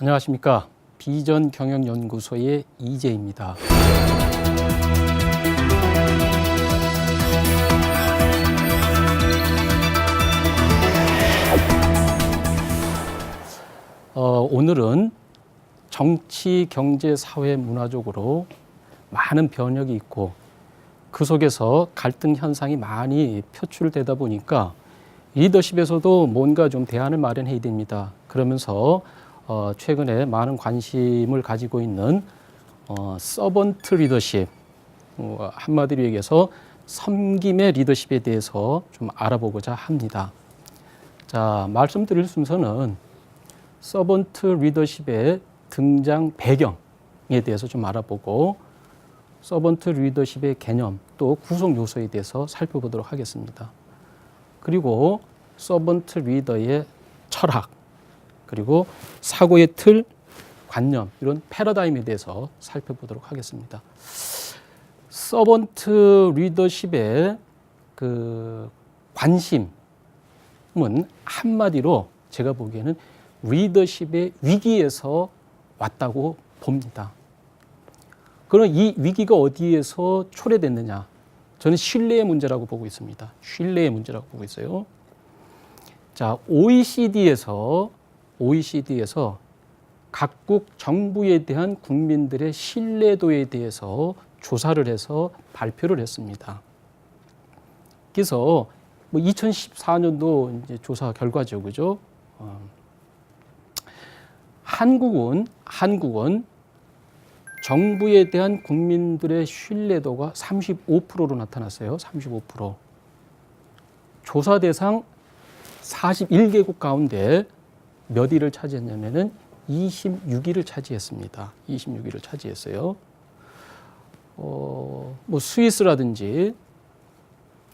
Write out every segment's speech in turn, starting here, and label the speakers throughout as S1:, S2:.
S1: 안녕하십니까. 비전경영연구소의 이재입니다. 오늘은 정치, 경제, 사회, 문화적으로 많은 변혁이 있고 그 속에서 갈등 현상이 많이 표출되다 보니까 리더십에서도 뭔가 좀 대안을 마련해야 됩니다. 그러면서 최근에 많은 관심을 가지고 있는 서번트 리더십, 한마디로 얘기해서 섬김의 리더십에 대해서 좀 알아보고자 합니다. 자, 말씀드릴 순서는 서번트 리더십의 등장 배경에 대해서 좀 알아보고 서번트 리더십의 개념 또 구성 요소에 대해서 살펴보도록 하겠습니다. 그리고 서번트 리더의 철학, 그리고 사고의 틀, 관념, 이런 패러다임에 대해서 살펴보도록 하겠습니다. 서번트 리더십의 그 관심은 한마디로 제가 보기에는 리더십의 위기에서 왔다고 봅니다. 그럼 이 위기가 어디에서 초래됐느냐? 저는 신뢰의 문제라고 보고 있습니다. 신뢰의 문제라고 보고 있어요. 자, OECD에서 각국 정부에 대한 국민들의 신뢰도에 대해서 조사를 해서 발표를 했습니다. 그래서 2014년도 이제 조사 결과죠, 그죠? 한국은 정부에 대한 국민들의 신뢰도가 35%로 나타났어요. 35%. 조사 대상 41개국 가운데 몇 위를 차지했냐면은 26위를 차지했습니다. 26위를 차지했어요. 뭐 스위스라든지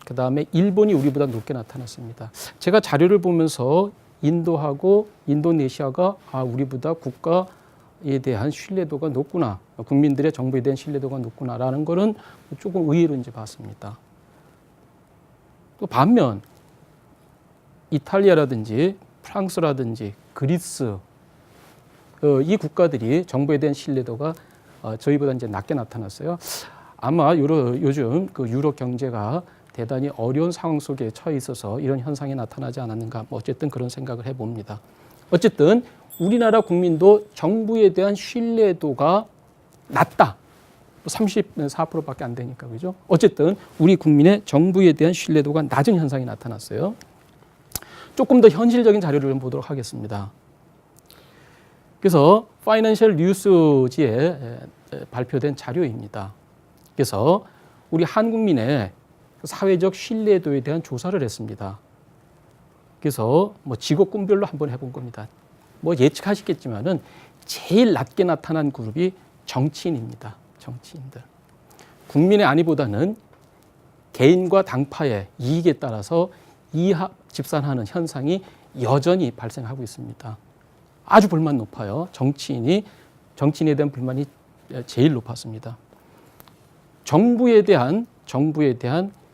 S1: 그 다음에 일본이 우리보다 높게 나타났습니다. 제가 자료를 보면서 인도하고 인도네시아가 우리보다 국가에 대한 신뢰도가 높구나, 국민들의 정부에 대한 신뢰도가 높구나라는 거는 조금 의외로 이제 봤습니다. 또 반면 이탈리아라든지 프랑스라든지 그리스 이 국가들이 정부에 대한 신뢰도가 저희보다 이제 낮게 나타났어요. 아마 요즘 그 유럽 경제가 대단히 어려운 상황 속에 처해 있어서 이런 현상이 나타나지 않았는가, 뭐 어쨌든 그런 생각을 해봅니다. 어쨌든 우리나라 국민도 정부에 대한 신뢰도가 낮다. 34%밖에 안 되니까, 그죠? 어쨌든 우리 국민의 정부에 대한 신뢰도가 낮은 현상이 나타났어요. 조금 더 현실적인 자료를 좀 보도록 하겠습니다. 그래서 파이낸셜 뉴스지에 발표된 자료입니다. 그래서 우리 한국민의 사회적 신뢰도에 대한 조사를 했습니다. 그래서 뭐 직업군별로 한번 해본 겁니다. 뭐 예측하시겠지만은 제일 낮게 나타난 그룹이 정치인입니다. 정치인들. 국민의 안위보다는 개인과 당파의 이익에 따라서 이합 집산하는 현상이 여전히 발생하고 있습니다. 아주 불만 높아요. 정치인에 대한 불만이 제일 높았습니다. 정부에 대한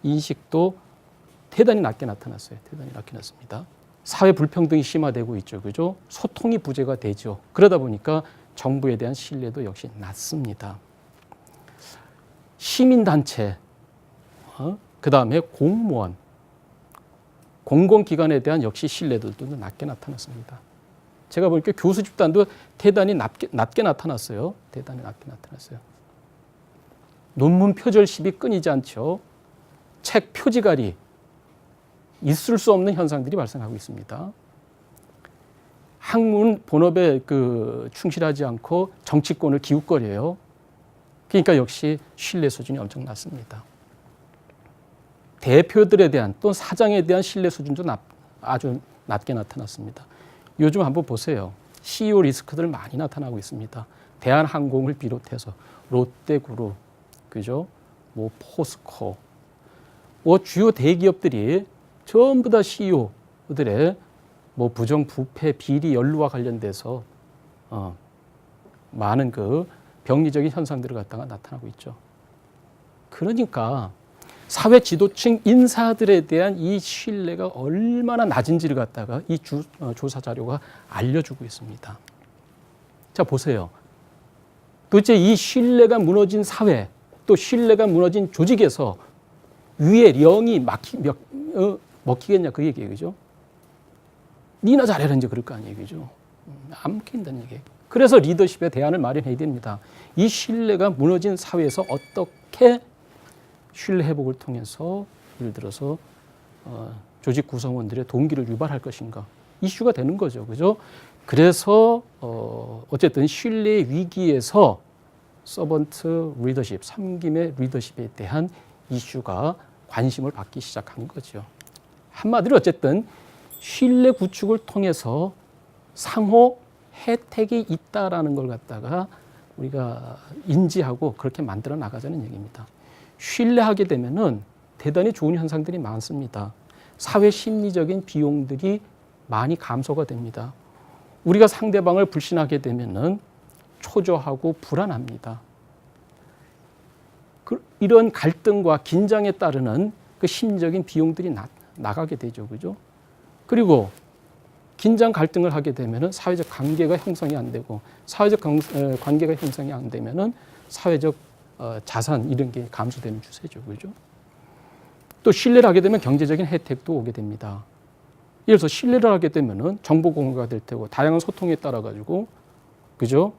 S1: 인식도 대단히 낮게 나타났어요. 대단히 낮게 났습니다. 사회 불평등이 심화되고 있죠. 그죠? 소통이 부재가 되죠. 그러다 보니까 정부에 대한 신뢰도 역시 낮습니다. 시민단체, 그 다음에 공무원, 공공기관에 대한 역시 신뢰도도 낮게 나타났습니다. 제가 보니까 교수 집단도 대단히 낮게 나타났어요. 대단히 낮게 나타났어요. 논문 표절십이 끊이지 않죠. 책 표지갈이, 있을 수 없는 현상들이 발생하고 있습니다. 학문 본업에 충실하지 않고 정치권을 기웃거려요. 그러니까 역시 신뢰 수준이 엄청 낮습니다. 대표들에 대한 또 사장에 대한 신뢰 수준도 아주 낮게 나타났습니다. 요즘 한번 보세요. CEO 리스크들 많이 나타나고 있습니다. 대한항공을 비롯해서 롯데그룹, 그죠? 뭐 포스코, 뭐 주요 대기업들이 전부 다 CEO들의 뭐 부정부패, 비리, 연루와 관련돼서 많은 그 병리적인 현상들을 갖다가 나타나고 있죠. 그러니까 사회 지도층 인사들에 대한 이 신뢰가 얼마나 낮은지를 갖다가 이 조사 자료가 알려주고 있습니다. 자, 보세요. 도대체 이 신뢰가 무너진 사회, 또 신뢰가 무너진 조직에서 위에 령이 먹히겠냐 그 얘기예요. 그죠? 니나 잘해라 이제 그럴 거 아니에요. 그죠? 안 먹힌다는 얘기예요. 그래서 리더십의 대안을 마련해야 됩니다. 이 신뢰가 무너진 사회에서 어떻게 신뢰 회복을 통해서 예를 들어서 조직 구성원들의 동기를 유발할 것인가 이슈가 되는 거죠. 그죠? 그래서 어쨌든 신뢰의 위기에서 서번트 리더십, 섬김의 리더십에 대한 이슈가 관심을 받기 시작한 거죠. 한마디로 어쨌든 신뢰 구축을 통해서 상호 혜택이 있다라는 걸 갖다가 우리가 인지하고 그렇게 만들어 나가자는 얘기입니다. 신뢰하게 되면은 대단히 좋은 현상들이 많습니다. 사회 심리적인 비용들이 많이 감소가 됩니다. 우리가 상대방을 불신하게 되면은 초조하고 불안합니다. 이런 갈등과 긴장에 따르는 그 심리적인 비용들이 나가게 되죠. 그죠? 그리고 긴장 갈등을 하게 되면은 사회적 관계가 형성이 안 되고 사회적 관계가 형성이 안 되면은 사회적 자산 이런 게 감소되는 추세죠. 그죠? 또 신뢰를 하게 되면 경제적인 혜택도 오게 됩니다. 예를 들어서 신뢰를 하게 되면은 정보 공유가 될 테고 다양한 소통에 따라 가지고 그죠?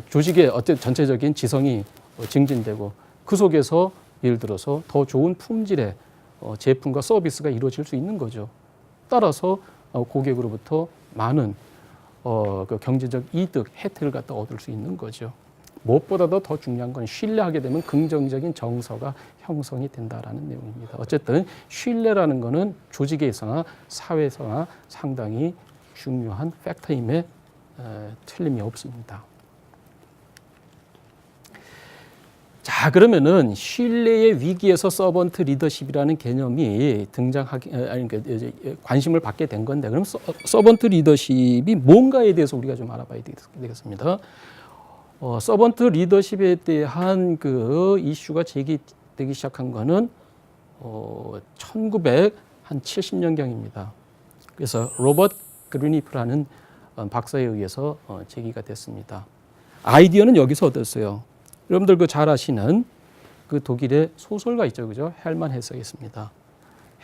S1: 조직의 어떤 전체적인 지성이 증진되고 그 속에서 예를 들어서 더 좋은 품질의 제품과 서비스가 이루어질 수 있는 거죠. 따라서 고객으로부터 많은 그 경제적 이득, 혜택을 갖다 얻을 수 있는 거죠. 무엇보다도 더 중요한 건 신뢰하게 되면 긍정적인 정서가 형성이 된다라는 내용입니다. 어쨌든 신뢰라는 거는 조직에서나 사회에서나 상당히 중요한 팩터임에 틀림이 없습니다. 자, 그러면은 신뢰의 위기에서 서번트 리더십이라는 개념이 관심을 받게 된 건데, 그럼 서번트 리더십이 뭔가에 대해서 우리가 좀 알아봐야 되겠습니다. 서번트 리더십에 대한 그 이슈가 제기되기 시작한 거는 1970년경입니다. 그래서 로버트 그리니프라는 박사에 의해서 제기가 됐습니다. 아이디어는 여기서 얻었어요. 여러분들 그 잘 아시는 그 독일의 소설가 있죠, 그죠? 헬만 헤세가 있습니다.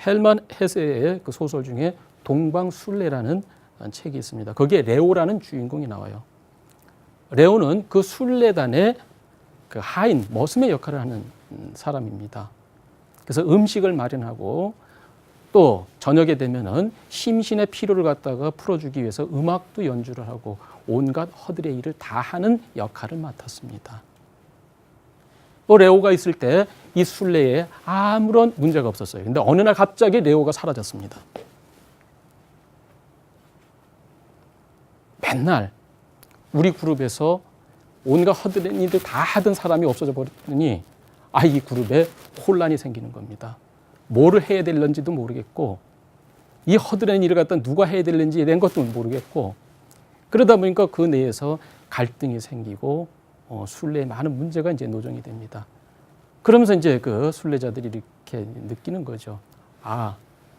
S1: 헬만 헤세의 그 소설 중에 동방순례라는 책이 있습니다. 거기에 레오라는 주인공이 나와요. 레오는 그 순례단의 그 하인, 머슴의 역할을 하는 사람입니다. 그래서 음식을 마련하고 또 저녁에 되면은 심신의 피로를 갖다가 풀어주기 위해서 음악도 연주를 하고 온갖 허들의 일을 다 하는 역할을 맡았습니다. 레오가 있을 때 이 순례에 아무런 문제가 없었어요. 근데 어느 날 갑자기 레오가 사라졌습니다. 맨날 우리 그룹에서 온갖 허드렛 일을 다 하던 사람이 없어져 버렸더니 이 그룹에 혼란이 생기는 겁니다. 뭐를 해야 될는지도 모르겠고 이 허드렛 일을 갖다 누가 해야 될는지에 대한 것도 모르겠고 그러다 보니까 그 내에서 갈등이 생기고 순례에 많은 문제가 이제 노정이 됩니다. 그러면서 이제 그 순례자들이 이렇게 느끼는 거죠.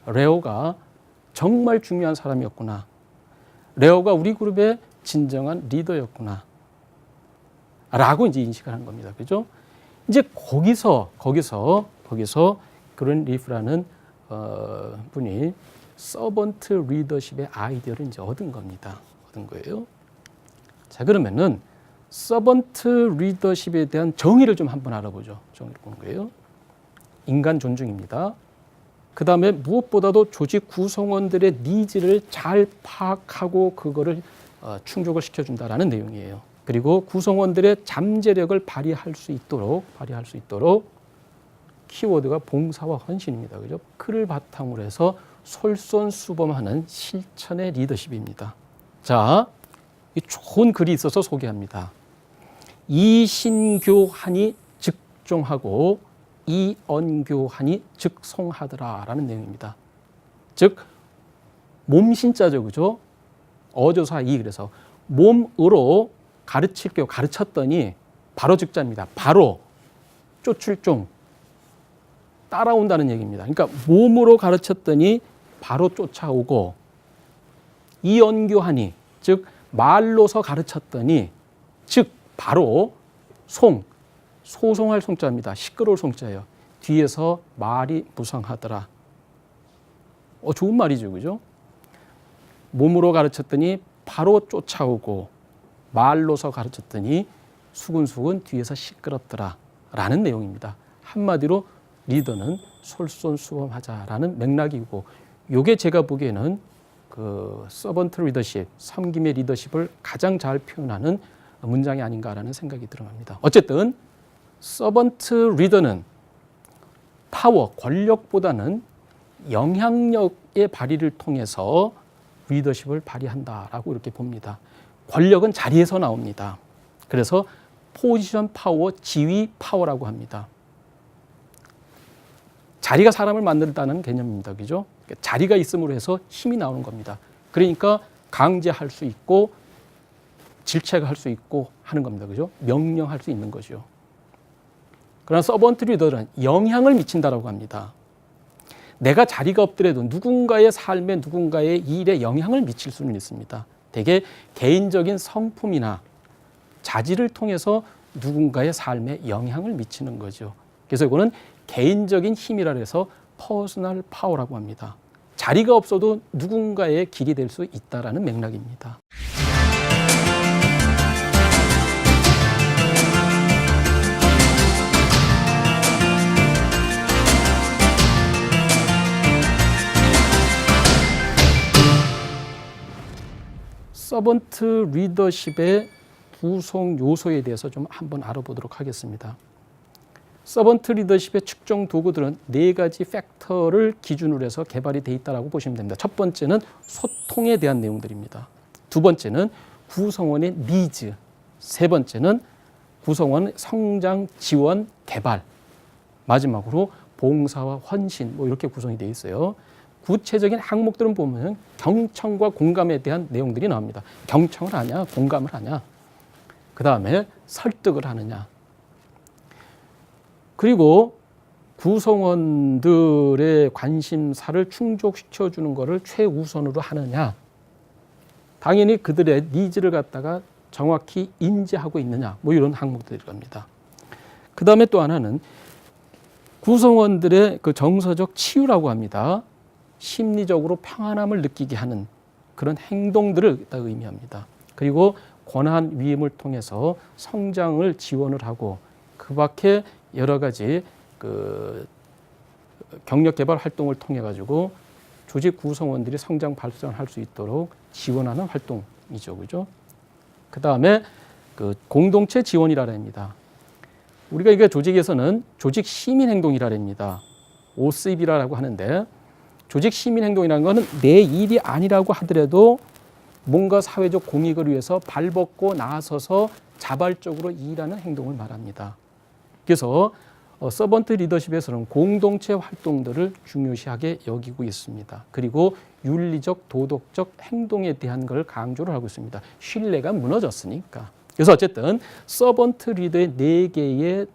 S1: 레오가 정말 중요한 사람이었구나. 레오가 우리 그룹의 진정한 리더였구나. 라고 이제 인식을 한 겁니다. 그죠? 이제 거기서 그린리프라는 분이 서번트 리더십의 아이디어를 이제 얻은 겁니다. 얻은 거예요. 자, 그러면은 서번트 리더십에 대한 정의를 좀 한번 알아보죠. 정의를 보는 거예요. 인간 존중입니다. 그 다음에 무엇보다도 조직 구성원들의 니즈를 잘 파악하고 그거를 충족을 시켜준다라는 내용이에요. 그리고 구성원들의 잠재력을 발휘할 수 있도록 키워드가 봉사와 헌신입니다. 그죠? 그를 바탕으로 해서 솔선수범하는 실천의 리더십입니다. 자, 이 좋은 글이 있어서 소개합니다. 이신교하니 즉종하고 이언교하니 즉송하더라라는 내용입니다. 즉 몸신자죠, 그죠? 어조사 이 그래서 몸으로 가르쳤더니 바로 즉자입니다. 바로 쫓을종 따라온다는 얘기입니다. 그러니까 몸으로 가르쳤더니 바로 쫓아오고 이언교하니 즉 말로서 가르쳤더니 즉 바로 소송할 송자입니다. 시끄러울 송자예요. 뒤에서 말이 무성하더라. 좋은 말이죠, 그죠? 몸으로 가르쳤더니 바로 쫓아오고, 말로서 가르쳤더니 수근수근 뒤에서 시끄럽더라 라는 내용입니다. 한마디로 리더는 솔선수범하자라는 맥락이고, 요게 제가 보기에는 그 서번트 리더십, 섬김의 리더십을 가장 잘 표현하는 문장이 아닌가라는 생각이 들어갑니다. 어쨌든 서번트 리더는 파워, 권력보다는 영향력의 발휘를 통해서 리더십을 발휘한다라고 이렇게 봅니다. 권력은 자리에서 나옵니다. 그래서 포지션 파워, 지위 파워라고 합니다. 자리가 사람을 만든다는 개념입니다. 그죠? 자리가 있음으로 해서 힘이 나오는 겁니다. 그러니까 강제할 수 있고 질책할 수 있고 하는 겁니다. 그죠? 명령할 수 있는 거죠. 그러나 서번트 리더는 영향을 미친다라고 합니다. 내가 자리가 없더라도 누군가의 삶에, 누군가의 일에 영향을 미칠 수는 있습니다. 대개 개인적인 성품이나 자질을 통해서 누군가의 삶에 영향을 미치는 거죠. 그래서 이거는 개인적인 힘이라 해서 퍼스널 파워라고 합니다. 자리가 없어도 누군가의 길이 될 수 있다라는 맥락입니다. 서번트 리더십의 구성 요소에 대해서 좀 한번 알아보도록 하겠습니다. 서번트 리더십의 측정 도구들은 4가지 팩터를 기준으로 해서 개발이 돼 있다고 보시면 됩니다. 첫 번째는 소통에 대한 내용들입니다. 두 번째는 구성원의 니즈, 세 번째는 구성원 성장, 지원, 개발, 마지막으로 봉사와 헌신, 이렇게 구성이 되어 있어요. 구체적인 항목들은 보면 경청과 공감에 대한 내용들이 나옵니다. 경청을 하냐, 공감을 하냐, 그 다음에 설득을 하느냐, 그리고 구성원들의 관심사를 충족시켜주는 것을 최우선으로 하느냐, 당연히 그들의 니즈를 갖다가 정확히 인지하고 있느냐, 이런 항목들이 겁니다. 그 다음에 또 하나는 구성원들의 그 정서적 치유라고 합니다. 심리적으로 평안함을 느끼게 하는 그런 행동들을 의미합니다. 그리고 권한 위임을 통해서 성장을 지원을 하고, 그 밖에 여러 가지 그 경력 개발 활동을 통해 가지고 조직 구성원들이 성장 발전할 수 있도록 지원하는 활동이죠, 그죠? 그 다음에 그 공동체 지원이라 합니다. 우리가 이게 조직에서는 조직 시민 행동이라 합니다. OCB라고 하는데, 조직 시민 행동이라는 것은 내 일이 아니라고 하더라도 뭔가 사회적 공익을 위해서 발벗고 나서서 자발적으로 일하는 행동을 말합니다. 그래서 서번트 리더십에서는 공동체 활동들을 중요시하게 여기고 있습니다. 그리고 윤리적, 도덕적 행동에 대한 걸 강조를 하고 있습니다. 신뢰가 무너졌으니까. 그래서 어쨌든 서번트 리더의 4개의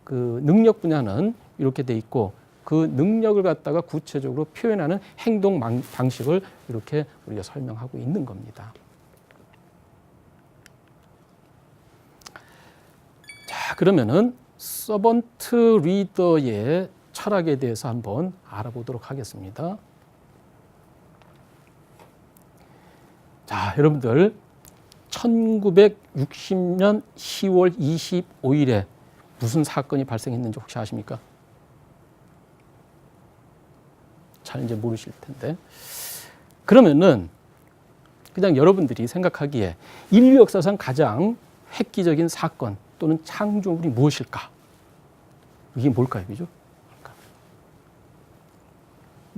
S1: 그 능력 분야는 이렇게 돼 있고, 그 능력을 갖다가 구체적으로 표현하는 행동 방식을 이렇게 우리가 설명하고 있는 겁니다. 자, 그러면은 서번트 리더의 철학에 대해서 한번 알아보도록 하겠습니다. 자, 여러분들 1960년 10월 25일에 무슨 사건이 발생했는지 혹시 아십니까? 잘 이제 모르실 텐데. 그러면은 그냥 여러분들이 생각하기에 인류 역사상 가장 획기적인 사건 또는 창조물이 무엇일까? 이게 뭘까요? 그죠?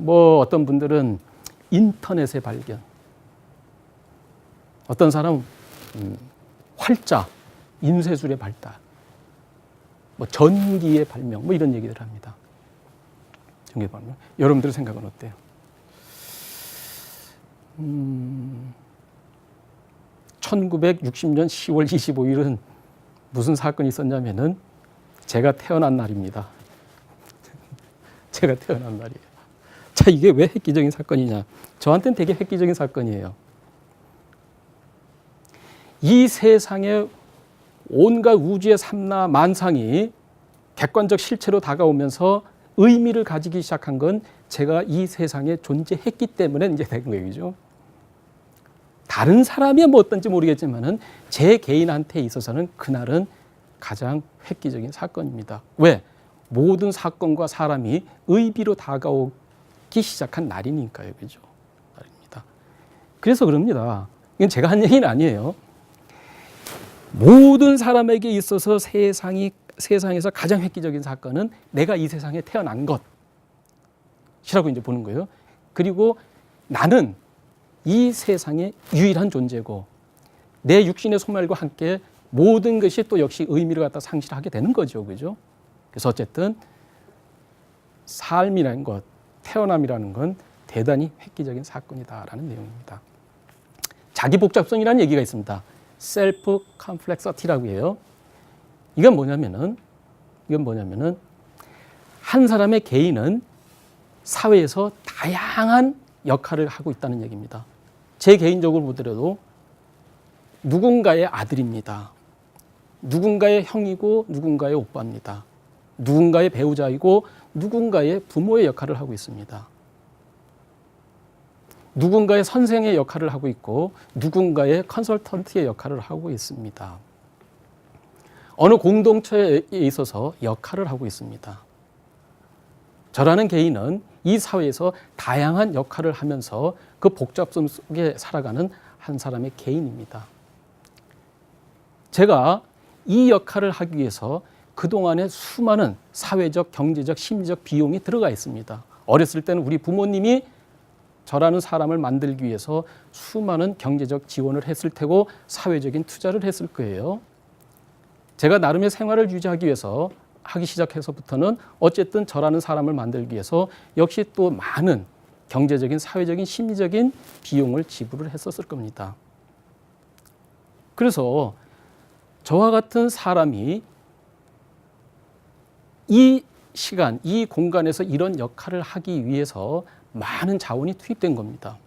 S1: 어떤 분들은 인터넷의 발견, 어떤 사람은 활자, 인쇄술의 발달, 전기의 발명, 이런 얘기를 합니다. 전기 발명. 여러분들의 생각은 어때요? 1960년 10월 25일은 무슨 사건이 있었냐면은 제가 태어난 날입니다. 제가 태어난 날이에요. 자, 이게 왜 획기적인 사건이냐? 저한테는 되게 획기적인 사건이에요. 이 세상에 온갖 우주의 삼라 만상이 객관적 실체로 다가오면서 의미를 가지기 시작한 건 제가 이 세상에 존재했기 때문에 이제 된 거죠. 다른 사람이 뭐 어떤지 모르겠지만은 제 개인한테 있어서는 그날은 가장 획기적인 사건입니다. 왜? 모든 사건과 사람이 의미로 다가오기 시작한 날이니까요. 그죠? 날입니다. 그래서 그럽니다. 이건 제가 한 얘기는 아니에요. 모든 사람에게 있어서 세상에서 가장 획기적인 사건은 내가 이 세상에 태어난 것이라고 이제 보는 거예요. 그리고 나는 이 세상의 유일한 존재고 내 육신의 소멸과 함께 모든 것이 또 역시 의미를 갖다 상실하게 되는 거죠. 그죠? 그래서 어쨌든 삶이라는 것, 태어남이라는 건 대단히 획기적인 사건이다라는 내용입니다. 자기 복잡성이라는 얘기가 있습니다. 셀프 컴플렉서티라고 해요. 이건 뭐냐면은 한 사람의 개인은 사회에서 다양한 역할을 하고 있다는 얘기입니다. 제 개인적으로 보더라도 누군가의 아들입니다. 누군가의 형이고 누군가의 오빠입니다. 누군가의 배우자이고 누군가의 부모의 역할을 하고 있습니다. 누군가의 선생의 역할을 하고 있고 누군가의 컨설턴트의 역할을 하고 있습니다. 어느 공동체에 있어서 역할을 하고 있습니다. 저라는 개인은 이 사회에서 다양한 역할을 하면서 그 복잡성 속에 살아가는 한 사람의 개인입니다. 제가 이 역할을 하기 위해서 그동안에 수많은 사회적, 경제적, 심리적 비용이 들어가 있습니다. 어렸을 때는 우리 부모님이 저라는 사람을 만들기 위해서 수많은 경제적 지원을 했을 테고 사회적인 투자를 했을 거예요. 제가 나름의 생활을 유지하기 위해서 하기 시작해서부터는 어쨌든 저라는 사람을 만들기 위해서 역시 또 많은 경제적인, 사회적인, 심리적인 비용을 지불을 했었을 겁니다. 그래서 저와 같은 사람이 이 시간, 이 공간에서 이런 역할을 하기 위해서 많은 자원이 투입된 겁니다.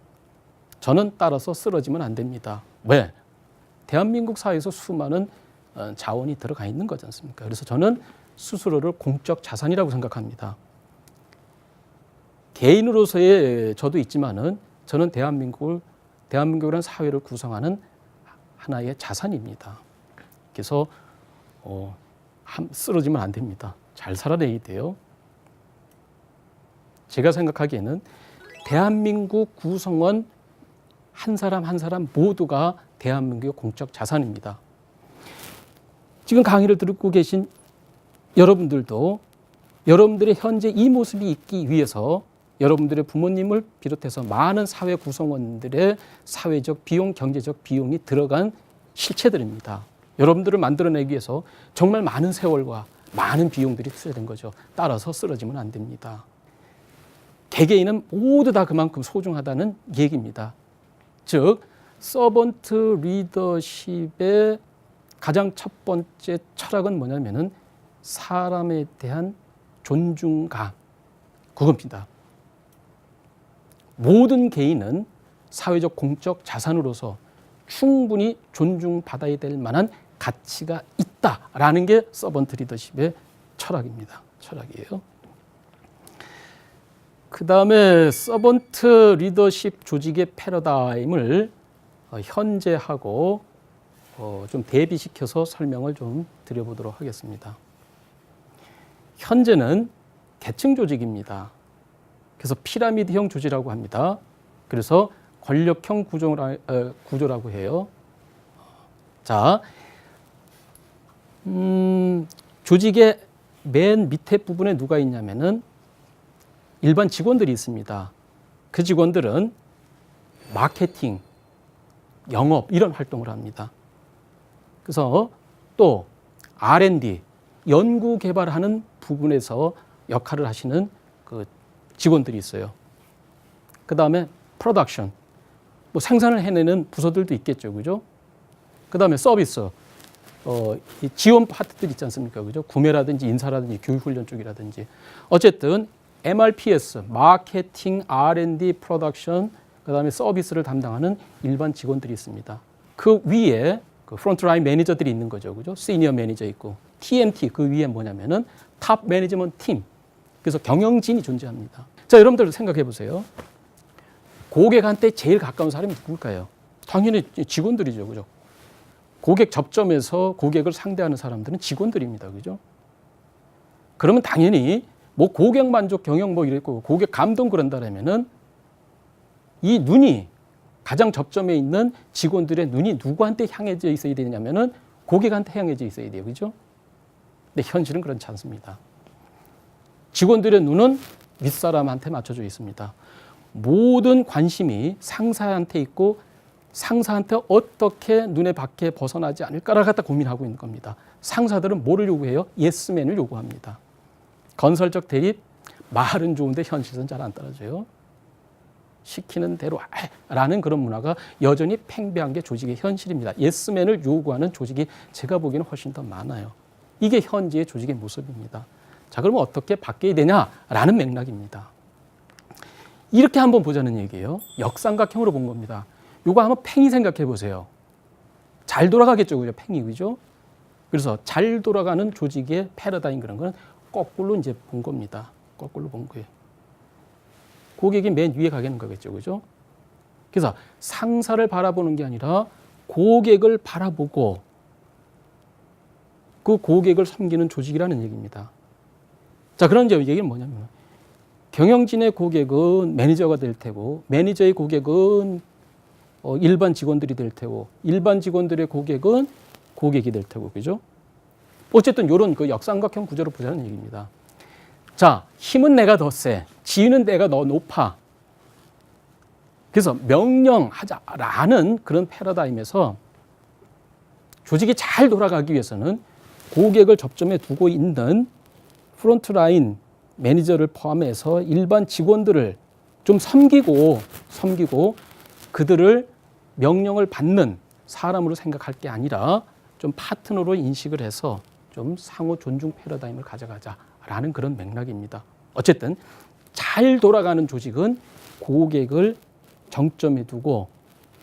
S1: 저는 따라서 쓰러지면 안 됩니다. 왜? 대한민국 사회에서 수많은 자원이 들어가 있는 거지 않습니까? 그래서 저는 스스로를 공적 자산이라고 생각합니다. 개인으로서의 저도 있지만은 저는 대한민국이라는 사회를 구성하는 하나의 자산입니다. 그래서 쓰러지면 안 됩니다. 잘 살아내야 돼요. 제가 생각하기에는 대한민국 구성원 한 사람 한 사람 모두가 대한민국의 공적 자산입니다. 지금 강의를 듣고 계신 여러분들도 여러분들의 현재 이 모습이 있기 위해서 여러분들의 부모님을 비롯해서 많은 사회 구성원들의 사회적 비용, 경제적 비용이 들어간 실체들입니다. 여러분들을 만들어내기 위해서 정말 많은 세월과 많은 비용들이 투자된 거죠. 따라서 쓰러지면 안 됩니다. 개개인은 모두 다 그만큼 소중하다는 얘기입니다. 즉, 서번트 리더십의 가장 첫 번째 철학은 뭐냐면은 사람에 대한 존중감, 그겁니다. 모든 개인은 사회적 공적 자산으로서 충분히 존중받아야 될 만한 가치가 있다라는 게 서번트 리더십의 철학입니다. 철학이에요. 그 다음에 서번트 리더십 조직의 패러다임을 현재하고 좀 대비시켜서 설명을 좀 드려보도록 하겠습니다. 현재는 계층 조직입니다. 그래서 피라미드형 조직이라고 합니다. 그래서 권력형 구조라고 해요. 자, 조직의 맨 밑에 부분에 누가 있냐면은 일반 직원들이 있습니다. 그 직원들은 마케팅, 영업 이런 활동을 합니다. 그래서 또 R&D, 연구 개발하는 부분에서 역할을 하시는 그 직원들이 있어요. 그 다음에 프로덕션, 뭐 생산을 해내는 부서들도 있겠죠, 그죠? 그 다음에 서비스, 이 지원 파트들 있지 않습니까, 그죠? 구매라든지 인사라든지 교육훈련 쪽이라든지 어쨌든 MRPS, 마케팅, R&D, 프로덕션, 그 다음에 서비스를 담당하는 일반 직원들이 있습니다. 그 위에 그 프론트라인 매니저들이 있는 거죠. 그죠? 시니어 매니저 있고 TMT 그 위에 뭐냐면은 탑 매니지먼트 팀. 그래서 경영진이 존재합니다. 자, 여러분들 생각해 보세요. 고객한테 제일 가까운 사람이 누굴까요? 당연히 직원들이죠. 그죠? 고객 접점에서 고객을 상대하는 사람들은 직원들입니다. 그죠? 그러면 당연히 뭐 고객 만족 경영 뭐 이랬고 고객 감동 그런다라면은 이 눈이 가장 접점에 있는 직원들의 눈이 누구한테 향해져 있어야 되냐면은 고객한테 향해져 있어야 돼요. 그죠? 근데 현실은 그렇지 않습니다. 직원들의 눈은 윗사람한테 맞춰져 있습니다. 모든 관심이 상사한테 있고 상사한테 어떻게 눈에 밖에 벗어나지 않을까를 갖다 고민하고 있는 겁니다. 상사들은 뭐를 요구해요? 예스맨을 요구합니다. 건설적 대립, 말은 좋은데 현실은 잘 안 따라줘요. 시키는 대로 라는 그런 문화가 여전히 팽배한 게 조직의 현실입니다. 예스맨을 요구하는 조직이 제가 보기에는 훨씬 더 많아요. 이게 현재의 조직의 모습입니다. 자, 그러면 어떻게 바뀌어야 되냐라는 맥락입니다. 이렇게 한번 보자는 얘기예요. 역삼각형으로 본 겁니다. 요거 한번 팽이 생각해 보세요. 잘 돌아가겠죠, 그죠? 팽이, 그죠? 그래서 잘 돌아가는 조직의 패러다임 그런 거는 거꾸로 이제 본 겁니다. 거꾸로 본 거예요. 고객이 맨 위에 가겠는 거겠죠, 그죠? 그래서 상사를 바라보는 게 아니라 고객을 바라보고 그 고객을 섬기는 조직이라는 얘기입니다. 자, 그런 이제 얘기는 뭐냐면 경영진의 고객은 매니저가 될 테고 매니저의 고객은 일반 직원들이 될 테고 일반 직원들의 고객은 고객이 될 테고, 그죠? 어쨌든 이런 그 역삼각형 구조로 보자는 얘기입니다. 자, 힘은 내가 더 세, 지위는 내가 더 높아. 그래서 명령하자라는 그런 패러다임에서 조직이 잘 돌아가기 위해서는 고객을 접점에 두고 있는 프론트라인 매니저를 포함해서 일반 직원들을 좀 섬기고 그들을 명령을 받는 사람으로 생각할 게 아니라 좀 파트너로 인식을 해서 좀 상호 존중 패러다임을 가져가자라는 그런 맥락입니다. 어쨌든 잘 돌아가는 조직은 고객을 정점에 두고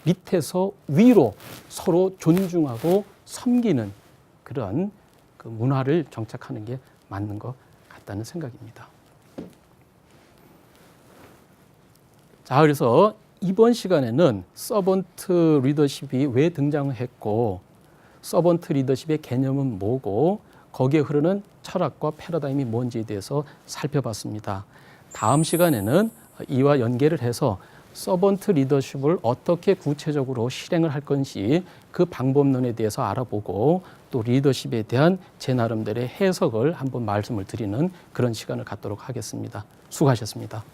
S1: 밑에서 위로 서로 존중하고 섬기는 그런 그 문화를 정착하는 게 맞는 것 같다는 생각입니다. 자, 그래서 이번 시간에는 서번트 리더십이 왜 등장했고 서번트 리더십의 개념은 뭐고 거기에 흐르는 철학과 패러다임이 뭔지에 대해서 살펴봤습니다. 다음 시간에는 이와 연계를 해서 서번트 리더십을 어떻게 구체적으로 실행을 할 건지 그 방법론에 대해서 알아보고 또 리더십에 대한 제 나름대로의 해석을 한번 말씀을 드리는 그런 시간을 갖도록 하겠습니다. 수고하셨습니다.